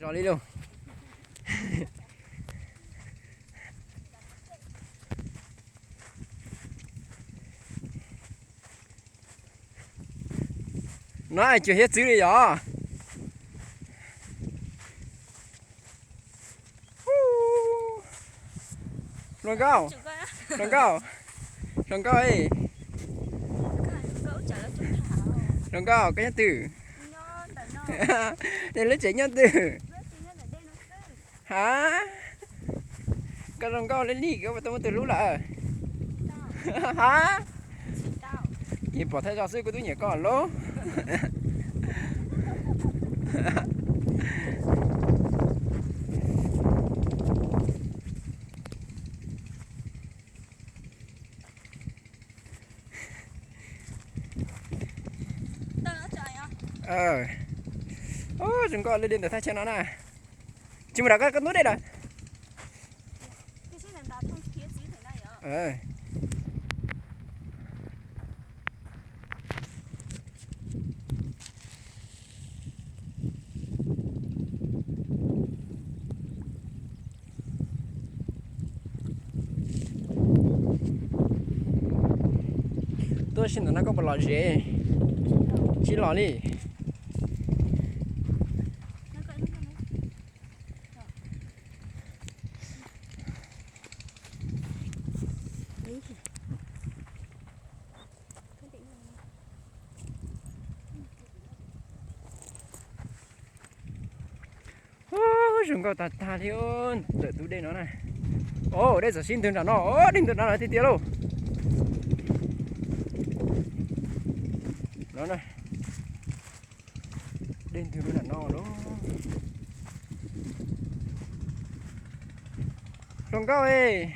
Rồi đi luôn. Nói chưa hết chữ đi rồi. Rồi go. Rồi go. Rồi go đi. Rồi go cái nhát từ. Đây lấy chỉ nhát từ. Hả? Cái rồi go lên đi cái mà tôi từ lúc là. Hả? Chị bỏ theo giáo sư của tôi nhỉ con lố. Đừng có lên để thay cho nó nè. Chứ mà đã có nút đây rồi. Tôi xin nó có một lọ gì. Chỉ lọ đi. Chúng có ta thì ơn đợi tôi đây nó này. Đây giờ xin thường là nó đinh thường là thì tiếc luôn đó này, đinh thường là nó đó không có ơi.